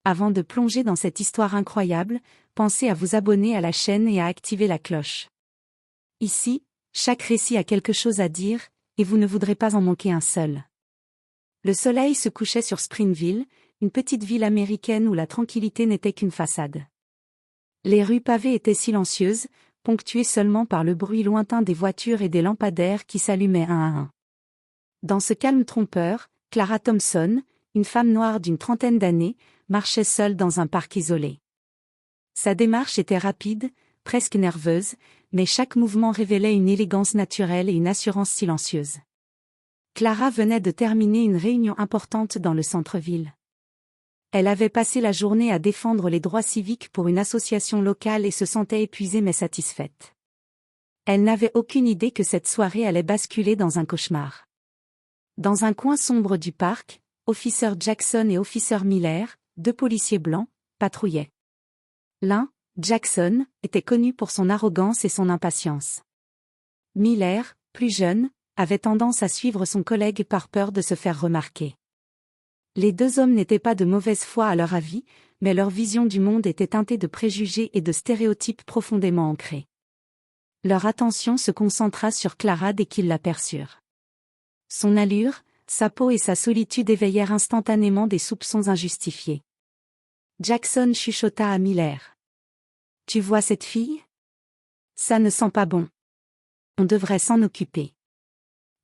Avant de plonger dans cette histoire incroyable, pensez à vous abonner à la chaîne et à activer la cloche. Ici, chaque récit a quelque chose à dire, et vous ne voudrez pas en manquer un seul. Le soleil se couchait sur Springville, une petite ville américaine où la tranquillité n'était qu'une façade. Les rues pavées étaient silencieuses, ponctuées seulement par le bruit lointain des voitures et des lampadaires qui s'allumaient un à un. Dans ce calme trompeur, Clara Thompson, une femme noire d'une trentaine d'années, marchait seule dans un parc isolé. Sa démarche était rapide, presque nerveuse, mais chaque mouvement révélait une élégance naturelle et une assurance silencieuse. Clara venait de terminer une réunion importante dans le centre-ville. Elle avait passé la journée à défendre les droits civiques pour une association locale et se sentait épuisée mais satisfaite. Elle n'avait aucune idée que cette soirée allait basculer dans un cauchemar. Dans un coin sombre du parc, Officer Jackson et Officer Miller, deux policiers blancs, patrouillaient. L'un, Jackson, était connu pour son arrogance et son impatience. Miller, plus jeune, avait tendance à suivre son collègue par peur de se faire remarquer. Les deux hommes n'étaient pas de mauvaise foi à leur avis, mais leur vision du monde était teintée de préjugés et de stéréotypes profondément ancrés. Leur attention se concentra sur Clara dès qu'ils l'aperçurent. Son allure, sa peau et sa solitude éveillèrent instantanément des soupçons injustifiés. Jackson chuchota à Miller. « Tu vois cette fille ? Ça ne sent pas bon. On devrait s'en occuper. »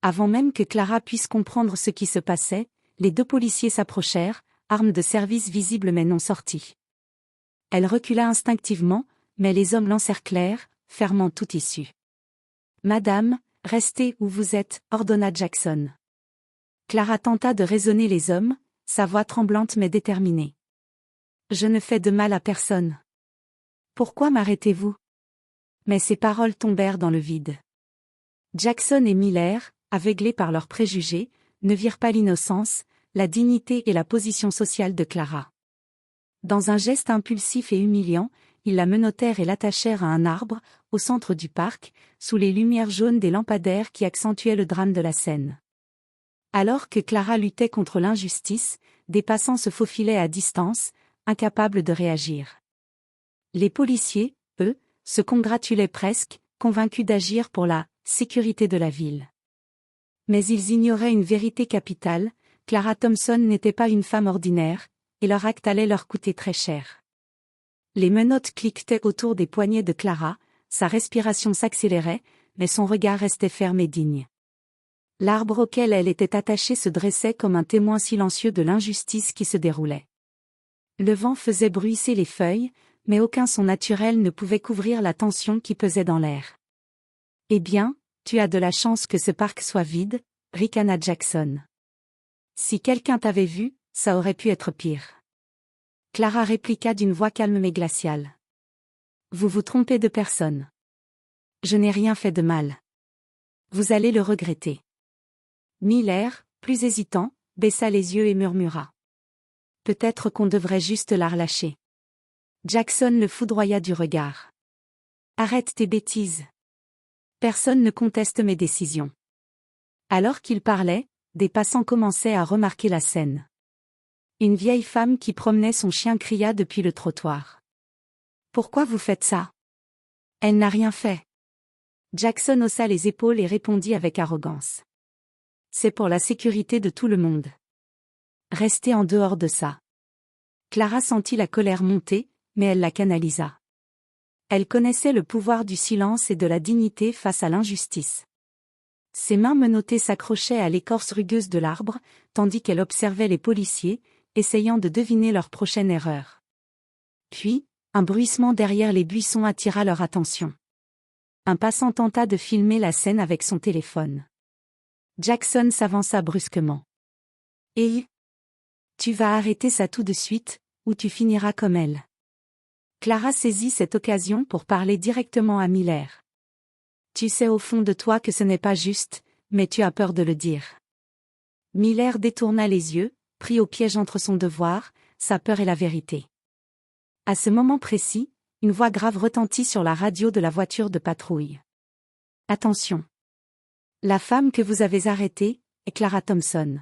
Avant même que Clara puisse comprendre ce qui se passait, les deux policiers s'approchèrent, armes de service visibles mais non sorties. Elle recula instinctivement, mais les hommes l'encerclèrent, fermant toute issue. « Madame, restez où vous êtes, » ordonna Jackson. Clara tenta de raisonner les hommes, sa voix tremblante mais déterminée. « Je ne fais de mal à personne. Pourquoi m'arrêtez-vous » Mais ces paroles tombèrent dans le vide. Jackson et Miller, aveuglés par leurs préjugés, ne virent pas l'innocence, la dignité et la position sociale de Clara. Dans un geste impulsif et humiliant, ils la menottèrent et l'attachèrent à un arbre, au centre du parc, sous les lumières jaunes des lampadaires qui accentuaient le drame de la scène. Alors que Clara luttait contre l'injustice, des passants se faufilaient à distance, incapables de réagir. Les policiers, eux, se congratulaient presque, convaincus d'agir pour la sécurité de la ville. Mais ils ignoraient une vérité capitale, Clara Thompson n'était pas une femme ordinaire, et leur acte allait leur coûter très cher. Les menottes cliquetaient autour des poignets de Clara, sa respiration s'accélérait, mais son regard restait ferme et digne. L'arbre auquel elle était attachée se dressait comme un témoin silencieux de l'injustice qui se déroulait. Le vent faisait bruisser les feuilles, mais aucun son naturel ne pouvait couvrir la tension qui pesait dans l'air. « Eh bien, tu as de la chance que ce parc soit vide, » ricana Jackson. « Si quelqu'un t'avait vu, ça aurait pu être pire. » Clara répliqua d'une voix calme mais glaciale. « Vous vous trompez de personne. Je n'ai rien fait de mal. Vous allez le regretter. » Miller, plus hésitant, baissa les yeux et murmura. « Peut-être qu'on devrait juste la relâcher. » Jackson le foudroya du regard. « Arrête tes bêtises. Personne ne conteste mes décisions. » Alors qu'il parlait, des passants commençaient à remarquer la scène. Une vieille femme qui promenait son chien cria depuis le trottoir. « Pourquoi vous faites ça ? Elle n'a rien fait. » Jackson haussa les épaules et répondit avec arrogance. « C'est pour la sécurité de tout le monde. Restez en dehors de ça. » Clara sentit la colère monter, mais elle la canalisa. Elle connaissait le pouvoir du silence et de la dignité face à l'injustice. Ses mains menottées s'accrochaient à l'écorce rugueuse de l'arbre, tandis qu'elle observait les policiers, essayant de deviner leur prochaine erreur. Puis, un bruissement derrière les buissons attira leur attention. Un passant tenta de filmer la scène avec son téléphone. Jackson s'avança brusquement. « Et tu vas arrêter ça tout de suite, ou tu finiras comme elle. » Clara saisit cette occasion pour parler directement à Miller. « Tu sais au fond de toi que ce n'est pas juste, mais tu as peur de le dire. » Miller détourna les yeux, pris au piège entre son devoir, sa peur et la vérité. À ce moment précis, une voix grave retentit sur la radio de la voiture de patrouille. « Attention. La femme que vous avez arrêtée est Clara Thompson.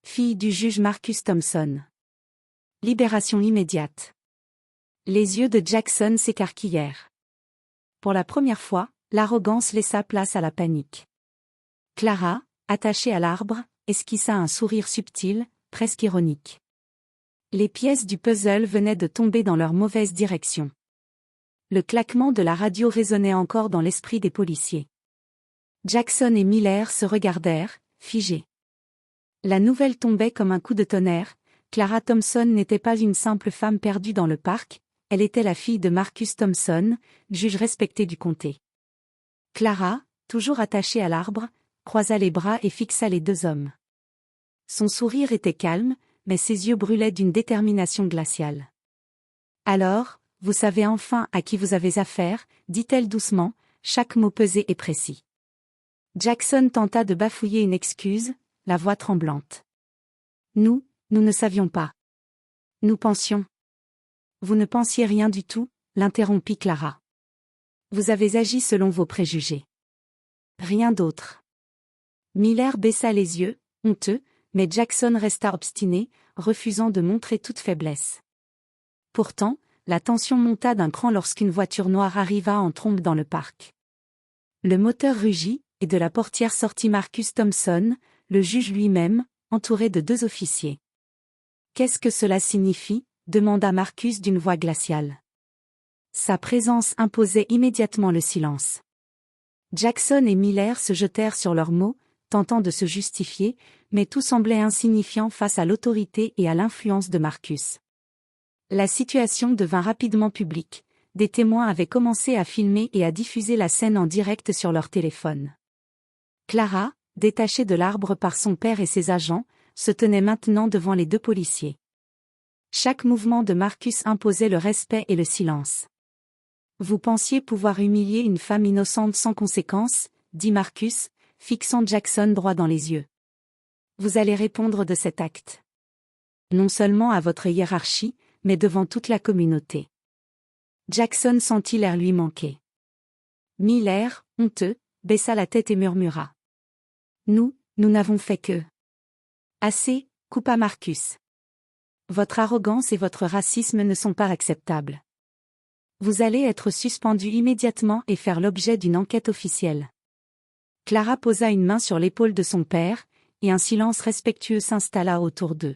Fille du juge Marcus Thompson. Libération immédiate. Les yeux de Jackson s'écarquillèrent. Pour la première fois, l'arrogance laissa place à la panique. Clara, attachée à l'arbre, esquissa un sourire subtil, presque ironique. Les pièces du puzzle venaient de tomber dans leur mauvaise direction. Le claquement de la radio résonnait encore dans l'esprit des policiers. Jackson et Miller se regardèrent, figés. La nouvelle tombait comme un coup de tonnerre. Clara Thompson n'était pas une simple femme perdue dans le parc, elle était la fille de Marcus Thompson, juge respecté du comté. Clara, toujours attachée à l'arbre, croisa les bras et fixa les deux hommes. Son sourire était calme, mais ses yeux brûlaient d'une détermination glaciale. « Alors, vous savez enfin à qui vous avez affaire, dit-elle doucement, chaque mot pesé et précis. Jackson tenta de bafouiller une excuse, la voix tremblante. « Nous ne savions pas. Nous pensions. » « Vous ne pensiez rien du tout, » l'interrompit Clara. « Vous avez agi selon vos préjugés. Rien d'autre. » Miller baissa les yeux, honteux, mais Jackson resta obstiné, refusant de montrer toute faiblesse. Pourtant, la tension monta d'un cran lorsqu'une voiture noire arriva en trombe dans le parc. Le moteur rugit, et de la portière sortit Marcus Thompson, le juge lui-même, entouré de 2 officiers. « Qu'est-ce que cela signifie ?» demanda Marcus d'une voix glaciale. Sa présence imposait immédiatement le silence. Jackson et Miller se jetèrent sur leurs mots, tentant de se justifier, mais tout semblait insignifiant face à l'autorité et à l'influence de Marcus. La situation devint rapidement publique. Des témoins avaient commencé à filmer et à diffuser la scène en direct sur leur téléphone. Clara, détachée de l'arbre par son père et ses agents, se tenait maintenant devant les 2 policiers. Chaque mouvement de Marcus imposait le respect et le silence. « Vous pensiez pouvoir humilier une femme innocente sans conséquence, » dit Marcus, fixant Jackson droit dans les yeux. « Vous allez répondre de cet acte. Non seulement à votre hiérarchie, mais devant toute la communauté. » Jackson sentit l'air lui manquer. Miller, honteux, baissa la tête et murmura. « Nous n'avons fait que... » « Assez, » coupa Marcus. « Votre arrogance et votre racisme ne sont pas acceptables. Vous allez être suspendu immédiatement et faire l'objet d'une enquête officielle. » Clara posa une main sur l'épaule de son père, et un silence respectueux s'installa autour d'eux.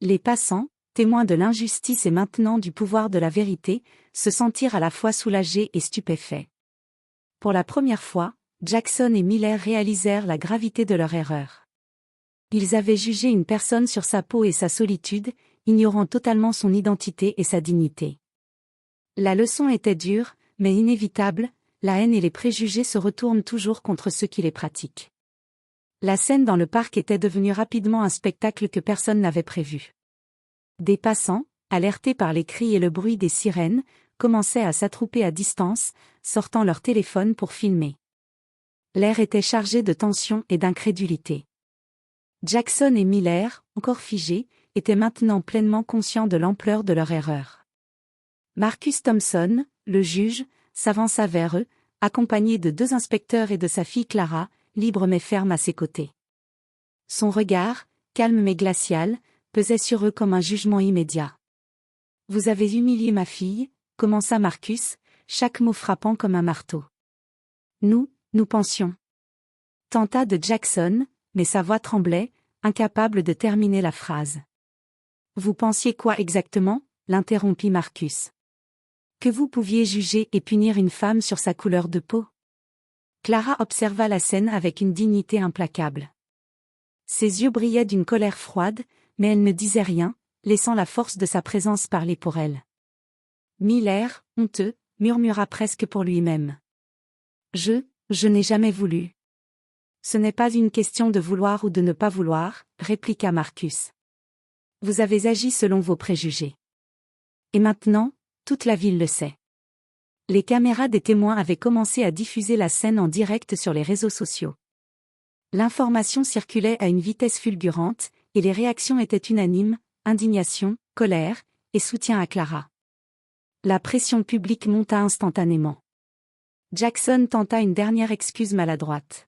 Les passants, témoins de l'injustice et maintenant du pouvoir de la vérité, se sentirent à la fois soulagés et stupéfaits. Pour la première fois, Jackson et Miller réalisèrent la gravité de leur erreur. Ils avaient jugé une personne sur sa peau et sa solitude, ignorant totalement son identité et sa dignité. La leçon était dure, mais inévitable, la haine et les préjugés se retournent toujours contre ceux qui les pratiquent. La scène dans le parc était devenue rapidement un spectacle que personne n'avait prévu. Des passants, alertés par les cris et le bruit des sirènes, commençaient à s'attrouper à distance, sortant leur téléphone pour filmer. L'air était chargé de tension et d'incrédulité. Jackson et Miller, encore figés, étaient maintenant pleinement conscients de l'ampleur de leur erreur. Marcus Thompson, le juge, s'avança vers eux, accompagné de 2 inspecteurs et de sa fille Clara, libre mais ferme à ses côtés. Son regard, calme mais glacial, pesait sur eux comme un jugement immédiat. « Vous avez humilié ma fille », commença Marcus, chaque mot frappant comme un marteau. « Nous pensions. » Tenta de Jackson, mais sa voix tremblait, incapable de terminer la phrase. « Vous pensiez quoi exactement ?» l'interrompit Marcus. « Que vous pouviez juger et punir une femme sur sa couleur de peau ?» Clara observa la scène avec une dignité implacable. Ses yeux brillaient d'une colère froide, mais elle ne disait rien, laissant la force de sa présence parler pour elle. Miller, honteux, murmura presque pour lui-même. « Je n'ai jamais voulu. » « Ce n'est pas une question de vouloir ou de ne pas vouloir, » répliqua Marcus. « Vous avez agi selon vos préjugés. Et maintenant, toute la ville le sait. » Les caméras des témoins avaient commencé à diffuser la scène en direct sur les réseaux sociaux. L'information circulait à une vitesse fulgurante, et les réactions étaient unanimes, indignation, colère, et soutien à Clara. La pression publique monta instantanément. Jackson tenta une dernière excuse maladroite.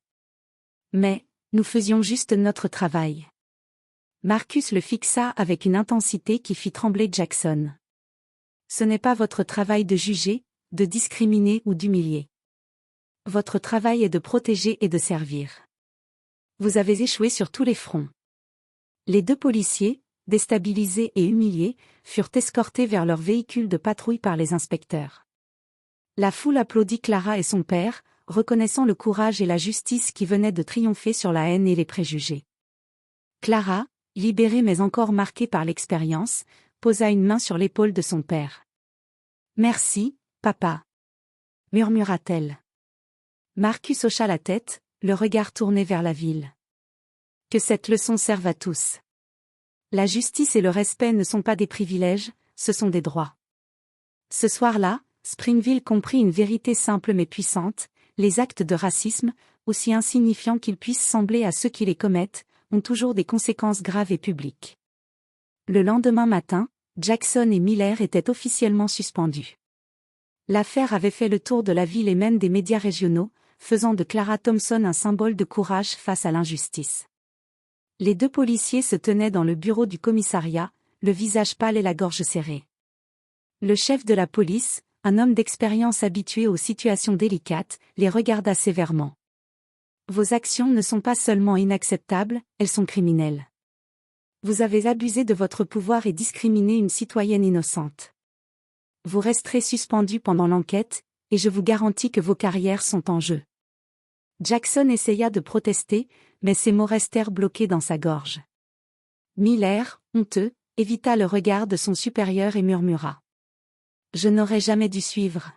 « Mais, nous faisions juste notre travail. » Marcus le fixa avec une intensité qui fit trembler Jackson. Ce n'est pas votre travail de juger, de discriminer ou d'humilier. Votre travail est de protéger et de servir. Vous avez échoué sur tous les fronts. Les deux policiers, déstabilisés et humiliés, furent escortés vers leur véhicule de patrouille par les inspecteurs. La foule applaudit Clara et son père, reconnaissant le courage et la justice qui venaient de triompher sur la haine et les préjugés. Clara, libérée mais encore marquée par l'expérience, posa une main sur l'épaule de son père. « Merci, papa » murmura-t-elle. Marcus hocha la tête, le regard tourné vers la ville. Que cette leçon serve à tous. La justice et le respect ne sont pas des privilèges, ce sont des droits. Ce soir-là, Springville comprit une vérité simple mais puissante, les actes de racisme, aussi insignifiants qu'ils puissent sembler à ceux qui les commettent, ont toujours des conséquences graves et publiques. Le lendemain matin, Jackson et Miller étaient officiellement suspendus. L'affaire avait fait le tour de la ville et même des médias régionaux, faisant de Clara Thompson un symbole de courage face à l'injustice. Les deux policiers se tenaient dans le bureau du commissariat, le visage pâle et la gorge serrée. Le chef de la police, un homme d'expérience habitué aux situations délicates, les regarda sévèrement. « Vos actions ne sont pas seulement inacceptables, elles sont criminelles. Vous avez abusé de votre pouvoir et discriminé une citoyenne innocente. Vous resterez suspendu pendant l'enquête, et je vous garantis que vos carrières sont en jeu. » Jackson essaya de protester, mais ses mots restèrent bloqués dans sa gorge. Miller, honteux, évita le regard de son supérieur et murmura. « Je n'aurais jamais dû suivre. »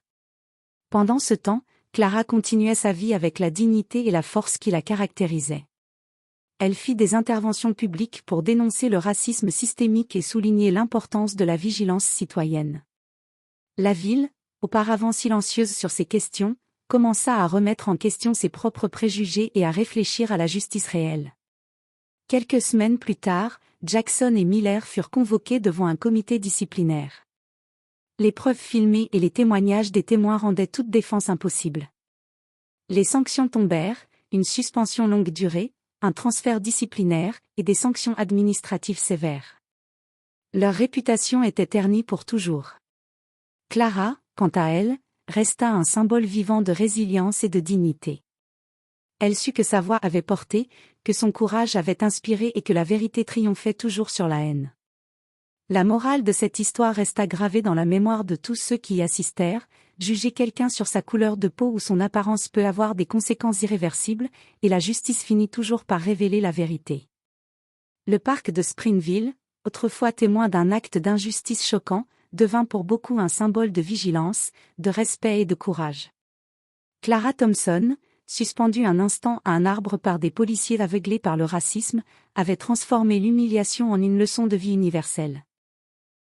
Pendant ce temps, Clara continuait sa vie avec la dignité et la force qui la caractérisaient. Elle fit des interventions publiques pour dénoncer le racisme systémique et souligner l'importance de la vigilance citoyenne. La ville, auparavant silencieuse sur ces questions, commença à remettre en question ses propres préjugés et à réfléchir à la justice réelle. Quelques semaines plus tard, Jackson et Miller furent convoqués devant un comité disciplinaire. Les preuves filmées et les témoignages des témoins rendaient toute défense impossible. Les sanctions tombèrent, une suspension longue durée, un transfert disciplinaire et des sanctions administratives sévères. Leur réputation était ternie pour toujours. Clara, quant à elle, resta un symbole vivant de résilience et de dignité. Elle sut que sa voix avait porté, que son courage avait inspiré et que la vérité triomphait toujours sur la haine. La morale de cette histoire resta gravée dans la mémoire de tous ceux qui y assistèrent. Juger quelqu'un sur sa couleur de peau ou son apparence peut avoir des conséquences irréversibles, et la justice finit toujours par révéler la vérité. Le parc de Springville, autrefois témoin d'un acte d'injustice choquant, devint pour beaucoup un symbole de vigilance, de respect et de courage. Clara Thompson, suspendue un instant à un arbre par des policiers aveuglés par le racisme, avait transformé l'humiliation en une leçon de vie universelle.